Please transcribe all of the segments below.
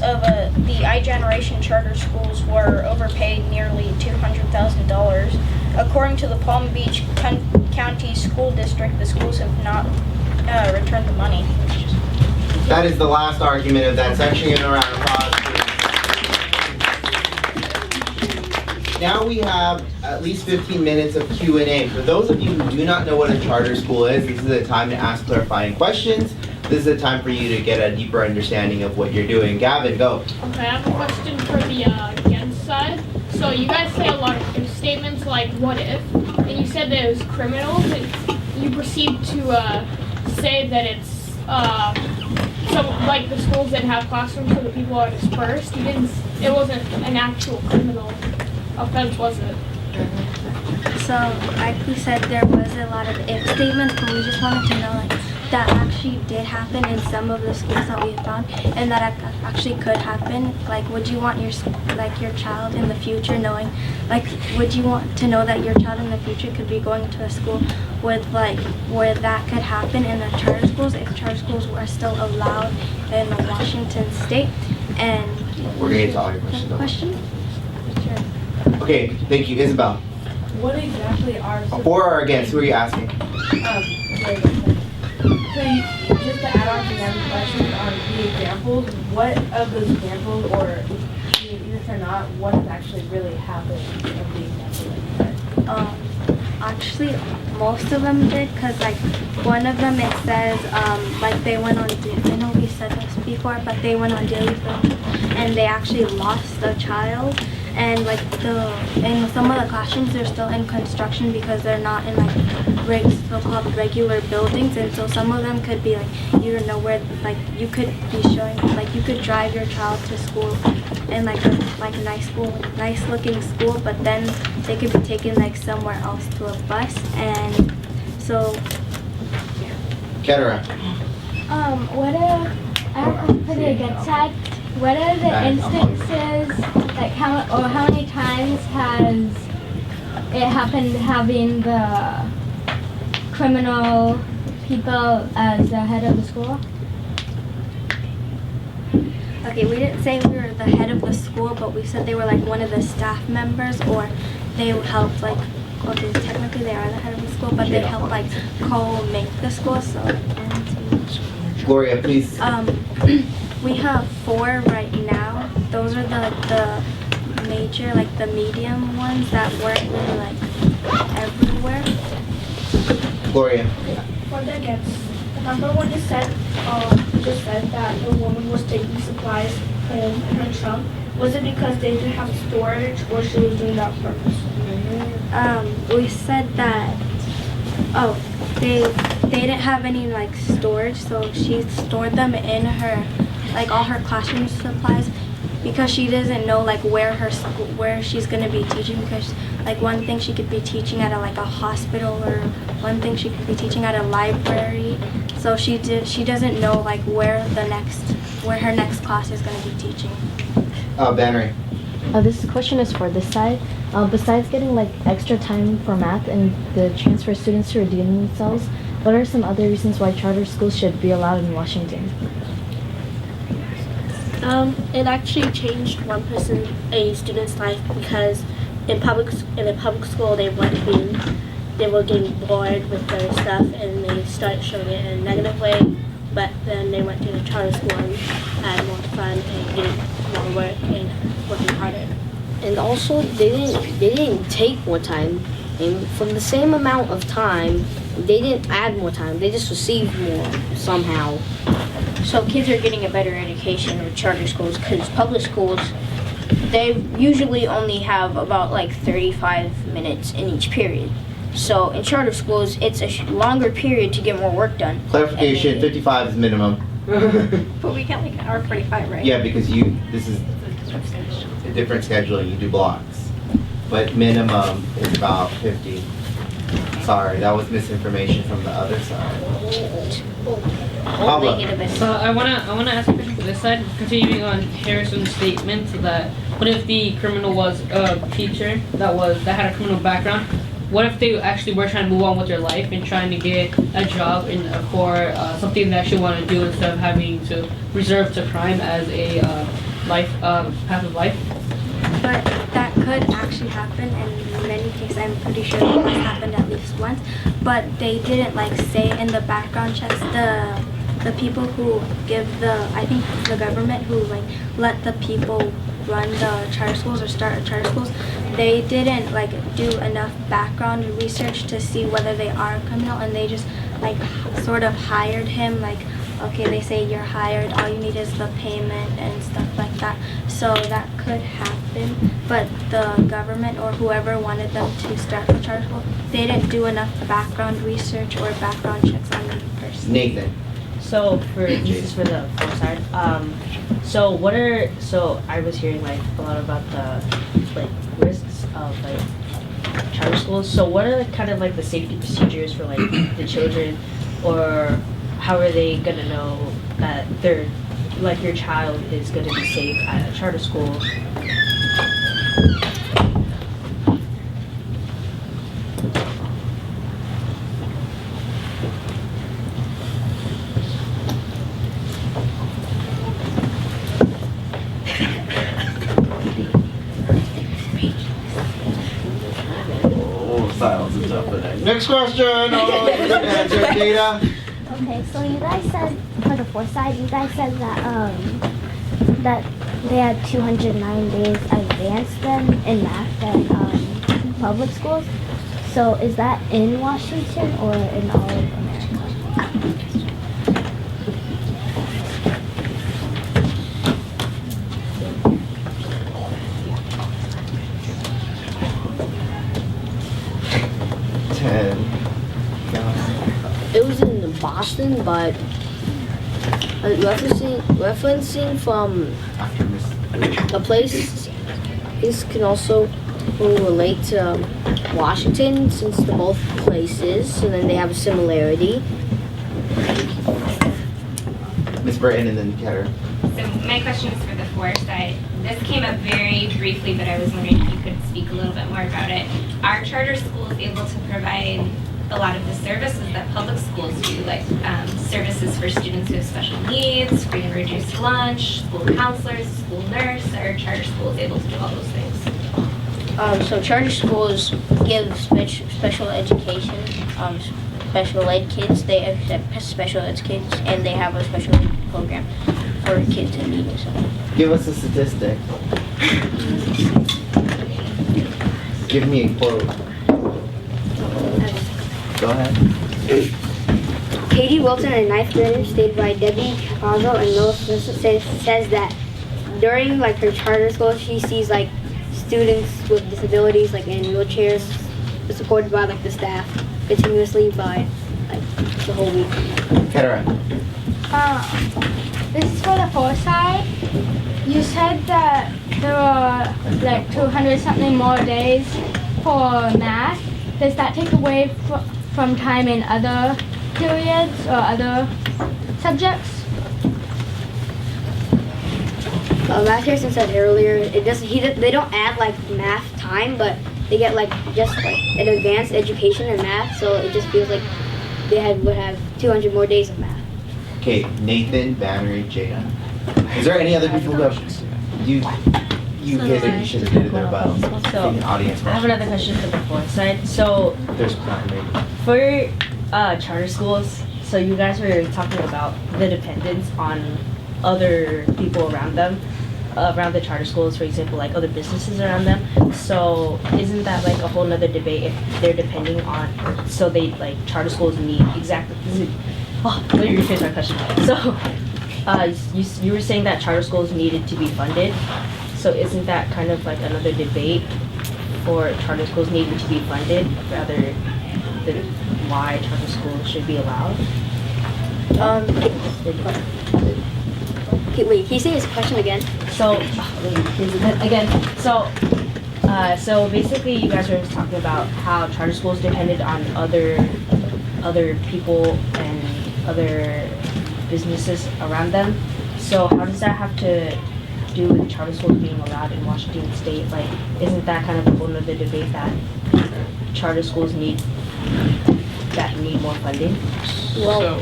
of the iGeneration charter schools were overpaid nearly $200,000. According to the Palm Beach County School District, the schools have not returned the money. That is the last argument of that section. Give a round of applause. Now we have at least 15 minutes of Q&A. For those of you who do not know what a charter school is, this is a time to ask clarifying questions. This is a time for you to get a deeper understanding of what you're doing. Gavin, go. Okay, I have a question for the against side. So you guys say a lot of if statements like "what if," and you said that it was criminal, and you proceed to say that it's so like the schools that have classrooms so that people are dispersed. You didn't. It wasn't an actual criminal offense, was it? So, like we said, there was a lot of if statements, but we just wanted to know like that actually did happen in some of the schools that we found, and that actually could happen. Like, would you want your child in the future knowing, like, would you want to know that your child in the future could be going to a school with like where that could happen in the charter schools if charter schools were still allowed in Washington State? And We're going to get to all your questions. question. Sure. Okay, thank you. Isabel. What exactly are... For or against? Who are you asking? So just to add on to Gavin's question on the examples, what of those examples, or even if they're not, what has actually really happened of the examples? Actually, most of them did, because like one of them it says like they went on, I know we said this before, but they went on daily film and they actually lost a child, and like in some of the classrooms they're still in construction because they're not in like so-called regular buildings, and so some of them could be like you don't know where, like you could be showing, like you could drive your child to school in like a nice looking school, but then they could be taken like somewhere else to a bus, and so Ketera. What are, for the against side, what are the instances, like how many times has it happened having the criminal people as the head of the school? okay, we didn't say we were the head of the school, but we said they were like one of the staff members, or they helped like, okay, technically they are the head of the school, but they help like co-make the school, so 1, 2. Gloria, please. We have 4 right now. Those are the major, like the medium ones that weren't really like everywhere. Gloria. For the against, the number one just said that the woman was taking supplies home in her trunk. Was it because they didn't have storage, or she was doing that on purpose? We said that they didn't have any like storage, so she stored them in her, like all her classroom supplies, because she doesn't know like where she's gonna be teaching, because like one thing she could be teaching at a hospital, or one thing she could be teaching at a library, so she doesn't know like where her next class is gonna be teaching. Bannery. This question is for this side. Besides getting like extra time for math and the chance for students to redeem themselves, what are some other reasons why charter schools should be allowed in Washington? It actually changed a student's life, because in a public school they were getting bored with their stuff and they started showing it in a negative way, but then they went to the charter school and had more fun and did more work and working harder. And also they didn't take more time, and from the same amount of time they didn't add more time, they just received more somehow. So kids are getting a better education with charter schools, because public schools, they usually only have about like 35 minutes in each period. So in charter schools, it's a longer period to get more work done. Clarification, 55 is minimum. But we can't like hour 45, right? Yeah, because this is a different scheduling, you do blocks. But minimum is about 50. Sorry, that was misinformation from the other side. Pablo. So I wanna ask a question for this side, continuing on Harrison's statement that what if the criminal was a teacher that had a criminal background? What if they actually were trying to move on with their life and trying to get a job for something they actually want to do, instead of having to resort to crime as a path of life. But that could actually happen, and in many cases, I'm pretty sure it has happened at least once. But they didn't like say in the background checks the people who give I think the government who like let the people run the charter schools or start charter schools, they didn't like do enough background research to see whether they are criminal, and they just like sort of hired him like, okay, they say you're hired, all you need is the payment and stuff like that. So that could happen, but the government or whoever wanted them to start the charter school, they didn't do enough background research or background checks on the person. Nathan. So this is for the side. So I was hearing like a lot about the like risks of like charter schools. So what are kind of like the safety procedures for like the children, or how are they gonna know that they're like your child is gonna be safe at a charter school? Silence is happening. Next question. Oh, you can answer, Jada. Okay, so you guys said for the foresight, you guys said that that they had 209 days advanced then in math at public schools. So is that in Washington or in all of America? 10. It was in Boston, but referencing from After Miss. a place, this can also relate to Washington since they're both places, and then they have a similarity. Miss Burton and then Ketter. So my question is for the foresight. This came up very briefly, but I was wondering if you could speak a little bit more about it. Are charter schools able to provide a lot of the services that public schools do, like services for students who have special needs, free and reduced lunch, school counselors, school nurse? Are charter schools able to do all those things? So charter schools give special education, special ed kids. They accept special ed kids, and they have a special ed program for kids in need. So. Give us a statistic. Give me a quote. Go ahead. Katie Wilson, a ninth grader, stayed by Debbie Capazo, and Melissa says that during like her charter school, she sees like students with disabilities like in wheelchairs, supported by like the staff continuously by like the whole week. Kettera. This is for the foresight. You said that there were like 200 something more days for math. Does that take away from time in other periods or other subjects? Math Harrison said earlier, they don't add like math time, but they get like just like an advanced education in math, so it just feels like they would have 200 more days of math. Okay, Nathan, Bannery, Jada. Is there any other people who have you guys should have did it there, but So an audience I have question. another question for the fourth side. So There's time, maybe. for charter schools, so you guys were talking about the dependence on other people around them, around the charter schools, for example, like other businesses around them. So isn't that like a whole nother debate if they're depending on, so they like charter schools need exactly, let me rephrase my question. So you were saying that charter schools needed to be funded. So isn't that kind of like another debate for charter schools needing to be funded rather than why charter schools should be allowed? Wait, can you say his question again? So so basically you guys were talking about how charter schools depended on other people and other businesses around them. So how does that have to do with charter schools being allowed in Washington State? Like, isn't that kind of a whole other debate that charter schools need more funding? Well,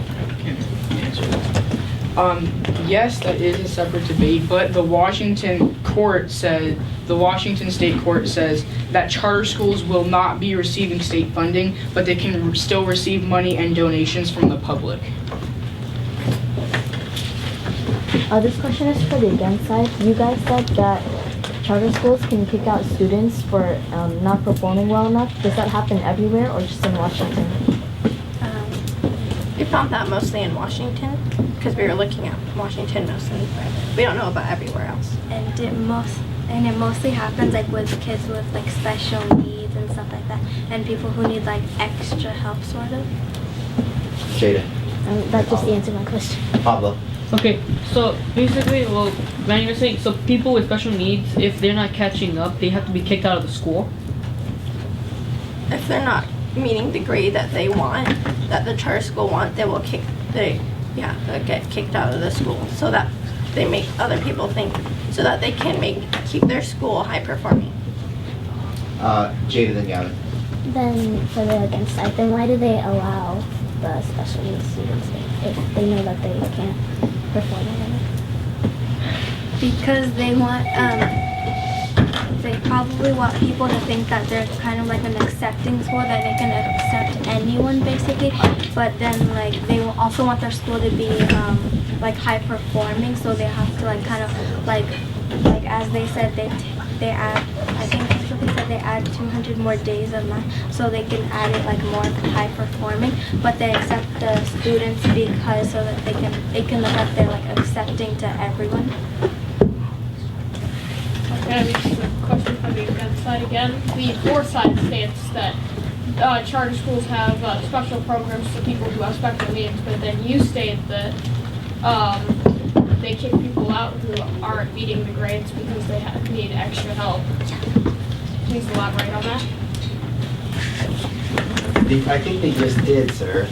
Yes, that is a separate debate, but the Washington State Court says that charter schools will not be receiving state funding, but they can still receive money and donations from the public. This question is for the against side. You guys said that charter schools can kick out students for not performing well enough. Does that happen everywhere or just in Washington? We found that mostly in Washington because we were looking at Washington mostly. We don't know about everywhere else. And it mostly happens like with kids with like special needs and stuff like that, and people who need like extra help, sort of. Jada. That just answered my question. Pablo. Okay, so basically, well, Manny was saying, so people with special needs, if they're not catching up, they have to be kicked out of the school? If they're not meeting the grade that they want, that the charter school want, they'll get kicked out of the school so that they make other people think, so that they can keep their school high performing. Jada, then Gavin. Then for the against side, then why do they allow the special needs students if they know that they can't perform in it? Because they probably want people to think that they're kind of like an accepting school, that they can accept anyone basically, but then like they will also want their school to be like high performing, so they have to like kind of like as they said they add, I think that's what they said, they add 200 more days of math so they can add it like more high performing, but they accept the students because so that it can look like they're like accepting to everyone. Okay, this is a question from the against side again. The for side states that charter schools have special programs for people who have special needs, but then you state that they kick people out who aren't meeting the grades because they need extra help. Please elaborate on that. I think they just did, sir.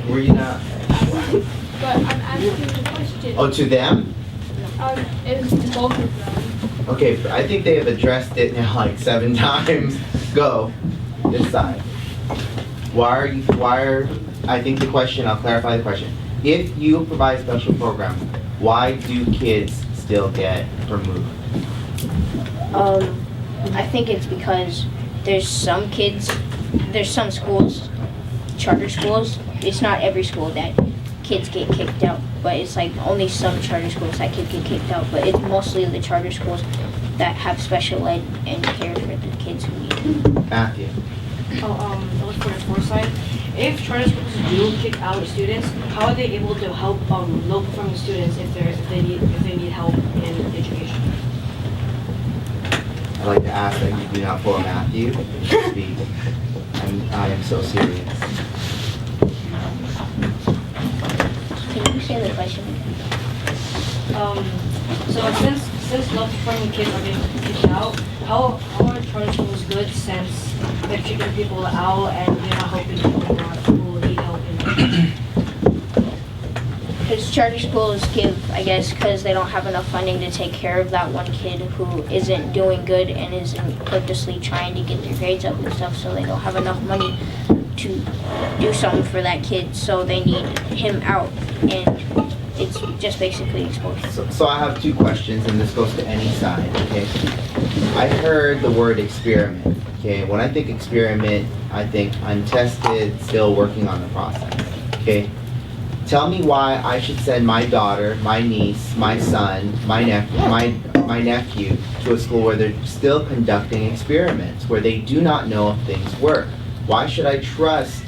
Were you not? But I'm asking the question. Oh, to them? It is to both of them. Okay, I think they have addressed it now like 7 times. Go, this side. I think the question, I'll clarify the question. If you provide a special program, why do kids still get removed? I think it's because there's some schools, charter schools, it's not every school that kids get kicked out, but it's like only some charter schools that kids get kicked out, but it's mostly the charter schools that have special ed and care for the kids who need it. Matthew. Look for the foresight. If charter schools do kick out students, how are they able to help low-performing students if they need help in education? I'd like to ask that you do not for Matthew to speak. I am so serious. Can you say the question again? So since low-performing kids are being kicked out, how are charter schools good since they're kicking people out and they're not helping people who need help? Because charter schools give, I guess, because they don't have enough funding to take care of that one kid who isn't doing good and isn't purposely trying to get their grades up and stuff, so they don't have enough money to do something for that kid, so they need him out, and it's just basically exposure. So I have 2 questions, and this goes to any side, okay? I heard the word experiment, okay? When I think experiment, I think untested, still working on the process, okay? Tell me why I should send my daughter, my niece, my son, my nephew to a school where they're still conducting experiments, where they do not know if things work. Why should I trust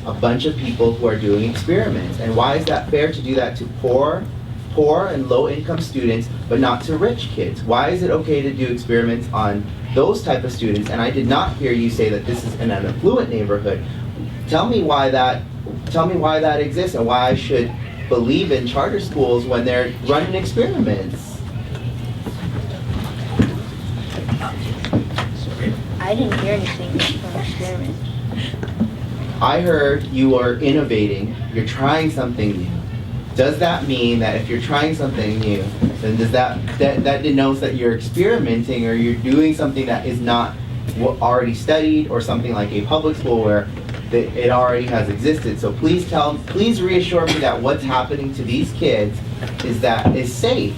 a bunch of people who are doing experiments? And why is that fair to do that to poor and low-income students, but not to rich kids? Why is it okay to do experiments on those type of students? And I did not hear you say that this is in an affluent neighborhood. Tell me why that exists and why I should believe in charter schools when they're running experiments. I didn't hear anything from experiment. I heard you are innovating, you're trying something new. Does that mean that if you're trying something new, then does that denotes that you're experimenting or you're doing something that is not already studied, or something like a public school where it already has existed. So please reassure me that what's happening to these kids is safe.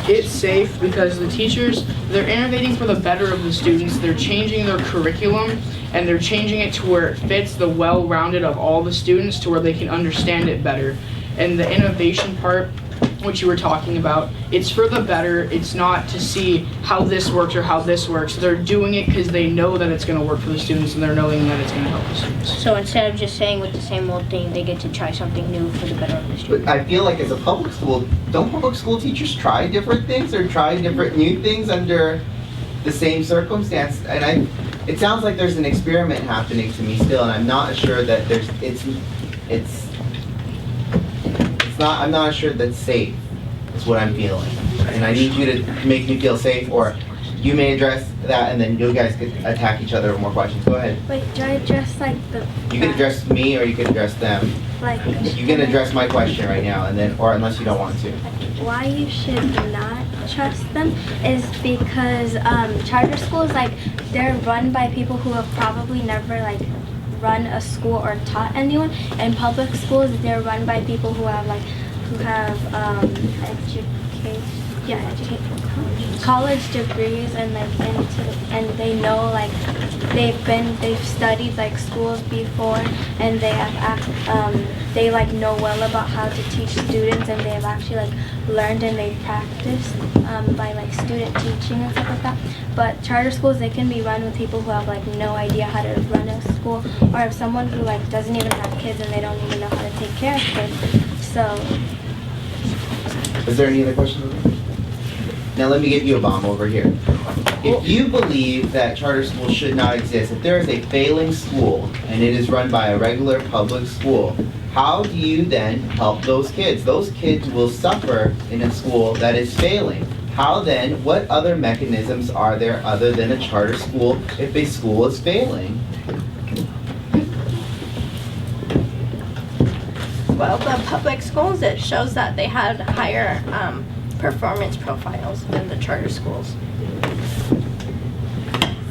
It's safe because the teachers, they're innovating for the better of the students. They're changing their curriculum and they're changing it to where it fits the well-rounded of all the students to where they can understand it better. And the innovation part, what you were talking about, it's for the better. It's not to see how this works or how this works. They're doing it because they know that it's going to work for the students and they're knowing that it's going to help the students. So instead of just saying with the same old thing, they get to try something new for the better of the students. But I feel like as a public school, don't public school teachers try different things or try different new things under the same circumstance? And it sounds like there's an experiment happening to me still, and I'm not sure that I'm not sure that's safe, is what I'm feeling. And I need you to make me feel safe, or you may address that and then you guys could attack each other with more questions. Go ahead. Wait, do I address like the... You can address me or you can address them. Like... You can address my question right now, and then, or unless you don't want to. Why you should not trust them is because charter schools, like, they're run by people who have probably never, like, run a school or taught anyone. And public schools, they're run by people who have college degrees and and they know, like, they've studied like schools before, and they have they like know well about how to teach students, and they've actually like learned and they practiced by like student teaching and stuff like that. But charter schools, they can be run with people who have like no idea how to run a school, or if someone who like doesn't even have kids and they don't even know how to take care of kids. So is there any other questions? Now let me give you a bomb over here. If you believe that charter schools should not exist, if there is a failing school and it is run by a regular public school, how do you then help those kids? Those kids will suffer in a school that is failing. How then, what other mechanisms are there other than a charter school if a school is failing? Well, the public schools, it shows that they had higher performance profiles than the charter schools.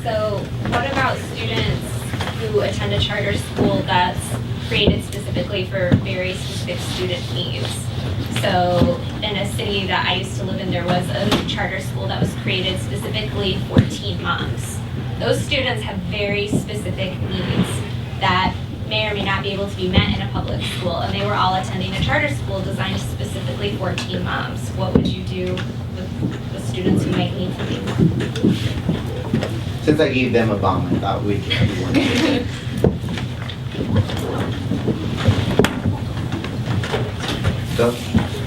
So what about students who attend a charter school that's created specifically for very specific student needs? So in a city that I used to live in, there was a charter school that was created specifically for teen moms. Those students have very specific needs that may or may not be able to be met in a public school, and they were all attending a charter school designed specifically for teen moms. What would you do with the students who might need something more? Since I gave them a bomb, I thought we'd give everyone. Go.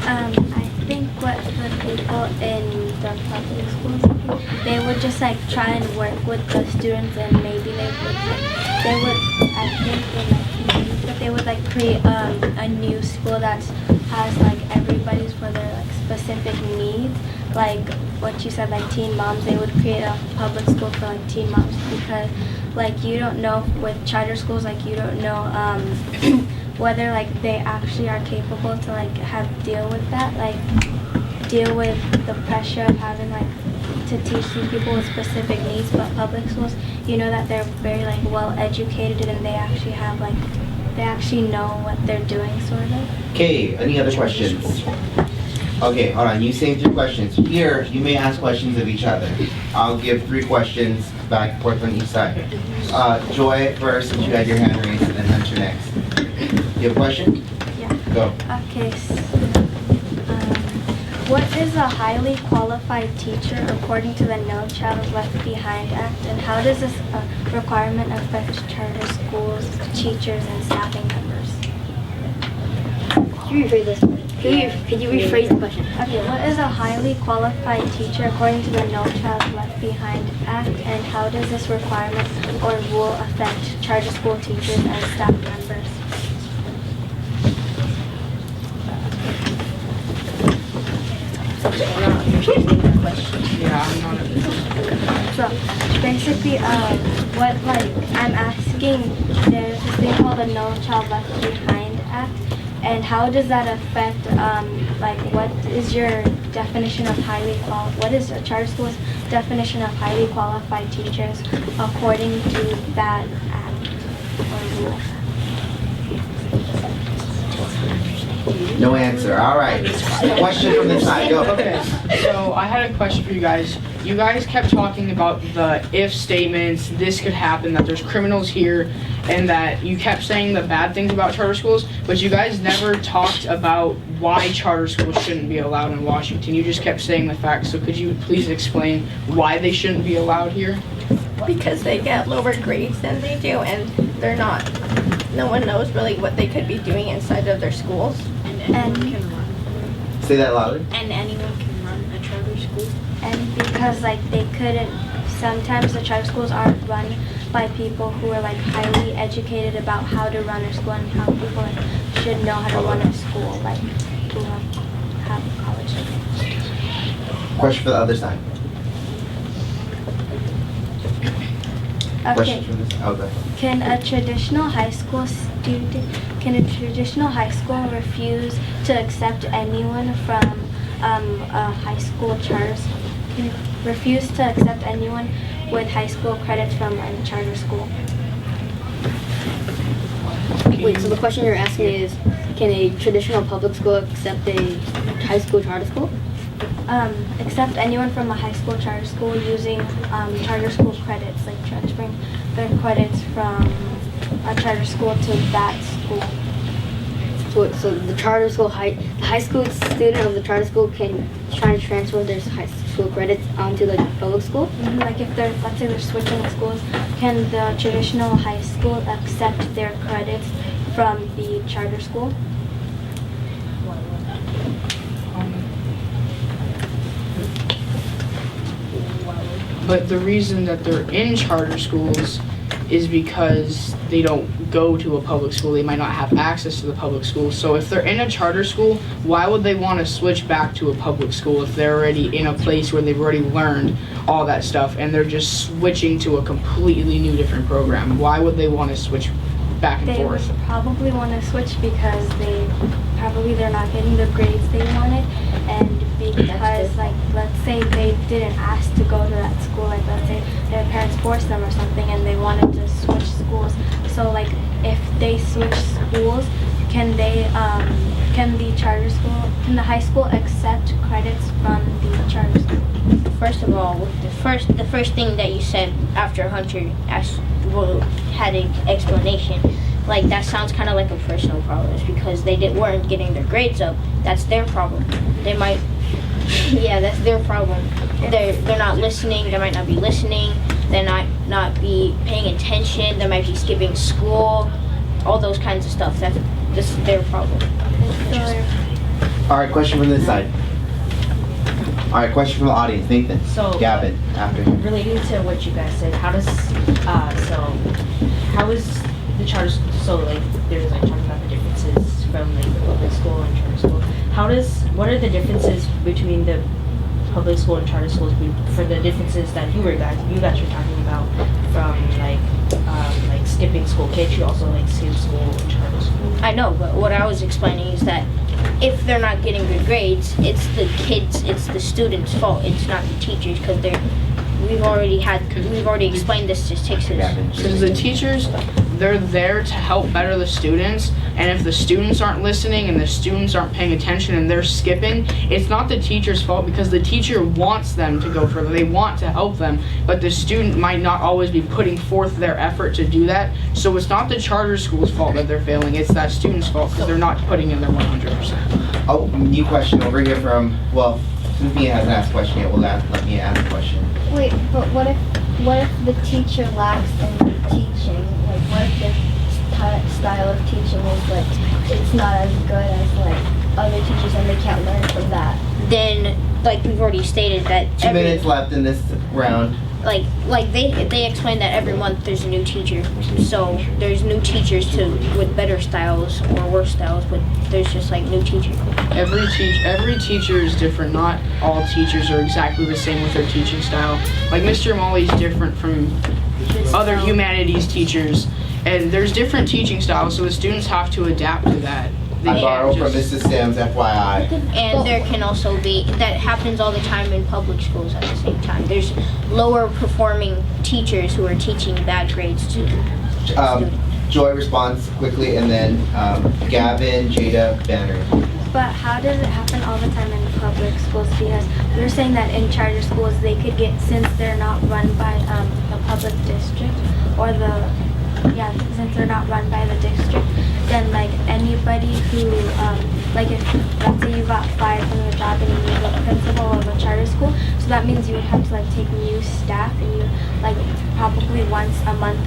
I think what the people in the public schools, they would just like try and work with the students, and maybe they would like create a new school that has like everybody's for their like specific needs. Like what you said, like teen moms, they would create a public school for like teen moms, because like you don't know with charter schools, like you don't know whether like they actually are capable to like deal with that, like deal with the pressure of having like to teach these people with specific needs. But public schools, you know that they're very like well educated, and they actually have like they actually know what they're doing, sort of. Okay, any other questions? Okay, hold on, you saved 3 questions. Here, you may ask questions of each other. I'll give 3 questions back and forth on each side. Joy first, since you had your hand raised, and then Hunter next. You have a question? Yeah. Go. Okay. What is a highly qualified teacher according to the No Child Left Behind Act, and how does this requirement affect charter schools, teachers, and staffing members? Could you rephrase this? Could you rephrase the question? Okay, what is a highly qualified teacher according to the No Child Left Behind Act, and how does this requirement or rule affect charter school teachers and staff members? So basically, what like I'm asking, there's this thing called the No Child Left Behind Act, and how does that affect like what is your definition of what is a charter school's definition of highly qualified teachers according to that act? No answer. All right. Question from this side. Go. Okay, so I had a question for you guys. You guys kept talking about the if statements, this could happen, that there's criminals here, and that you kept saying the bad things about charter schools, but you guys never talked about why charter schools shouldn't be allowed in Washington. You just kept saying the facts, so could you please explain why they shouldn't be allowed here? Because they get lower grades than they do, and they're not, no one knows really what they could be doing inside of their schools. And Say that louder. And anyone can run a charter school. and because like they couldn't, sometimes the charter schools aren't run by people who are like highly educated about how to run a school and how people like, should know how to run a school, like who have college degrees. Question for the other side. Question Okay. from this. Oh, go ahead. Can a traditional high school refuse to accept anyone from a high school charter? Can refuse to accept anyone with high school credits from a charter school? Wait, so the question you're asking is, can a traditional public school accept a high school charter school? Accept anyone from a high school charter school using charter school credits, like transferring their credits from a charter school to that school. So the charter school, the high school student of the charter school can try to transfer their high school credits onto the public school? Like if they're, let's say they're switching schools, can the traditional high school accept their credits from the charter school? But the reason that they're in charter schools is because they don't go to a public school. They might not have access to the public school. So if they're in a charter school, why would they want to switch back to a public school if they're already in a place where they've already learned all that stuff and they're just switching to a completely new different program? Why would they want to switch back and They forth? would probably want to switch because they're not getting the grades they wanted, and because like let's say they didn't ask to go to that school, like let's say their parents forced them or something and they wanted to switch schools. So like if they switch schools, can the high school accept credits from the charter school? First of all, the first thing that you said after Hunter had an explanation, like that sounds kind of like a personal problem. It's because they weren't getting their grades up. That's their problem. They might, yeah, that's their problem. They're not listening. They might not be listening. They not be paying attention. They might be skipping school. All those kinds of stuff. That's just their problem. All right, question from this side. All right, question from the audience. Nathan. So, Gavin, after him. Relating to what you guys said, how is the charter school, so like there's like talking about the differences from like the public school and charter school. What are the differences between the public school and charter schools for the differences that you guys were talking about from like skipping school? Can't you also like skip school and charter school? I know, but what I was explaining is that if they're not getting good grades, it's the kids, it's the students' fault. It's not the teachers, because we've already explained this statistics. Because the teachers, they're there to help better the students, and if the students aren't listening and the students aren't paying attention and they're skipping, it's not the teacher's fault because the teacher wants them to go further. They want to help them, but the student might not always be putting forth their effort to do that. So it's not the charter school's fault that they're failing, it's that student's fault because they're not putting in their 100%. Oh, new question over here from, well, since Mia hasn't asked a question yet, let Mia ask a question. Wait, but what if the teacher lacks in teaching? Like, what if the style of teaching is like it's not as good as like other teachers and they can't learn from that? Then, like we've already stated that 2 minutes left in this round. Like they explained that every month there's a new teacher. So there's new teachers with better styles or worse styles, but there's just like new teachers. Every teacher is different. Not all teachers are exactly the same with their teaching style. Like Mr. Molly's different from other humanities teachers, and there's different teaching styles, so the students have to adapt to that. I borrow from Mrs. Sims, FYI. And there can also be, that happens all the time in public schools at the same time. There's lower performing teachers who are teaching bad grades to students. Joy responds quickly, and then Gavin, Jada, Banner. But how does it happen all the time in public schools? Because you're saying that in charter schools they could get, since they're not run by the public district or since they're not run by the district, then like anybody who like if let's say you got fired from your job and you were the principal of a charter school, so that means you would have to like take new staff, and you like probably once a month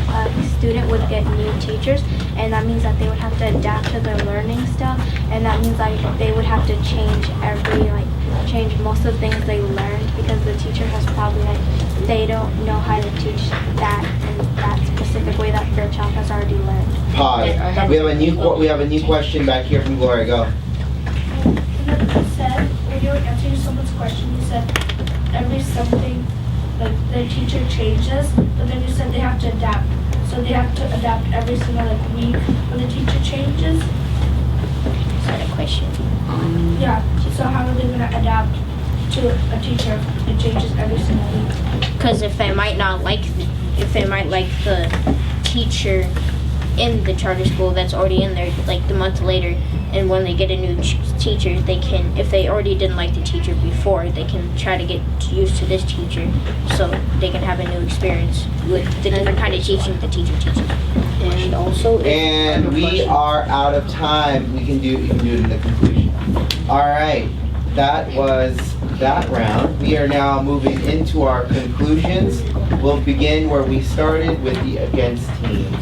a student would get new teachers, and that means that they would have to adapt to their learning style, and that means like they would have to change most of the things they learned, because the teacher has probably they don't know how to teach that in that specific way that their child has already learned. Pause. We have a new question back here from Gloria. Go. You said, when you were answering someone's question, you said every something, like the teacher changes, but then you said they have to adapt. So they have to adapt every single like week when the teacher changes? Is that a question? Yeah, so how are they gonna adapt to a teacher if it changes every single week? Because if they might like the teacher in the charter school that's already in there, like the month later, and when they get a new teacher, they can, if they already didn't like the teacher before, they can try to get used to this teacher, so they can have a new experience with the different kind of teaching the teacher teaches. And also, and we are out of time. You can do it in the conclusion. All right, that was that round. We are now moving into our conclusions. We'll begin where we started with the against teams.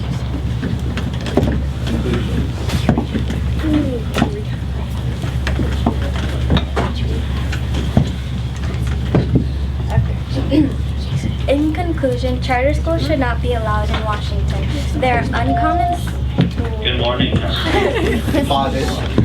In conclusion, charter schools should not be allowed in Washington. They're uncommon. Good morning. Pause it.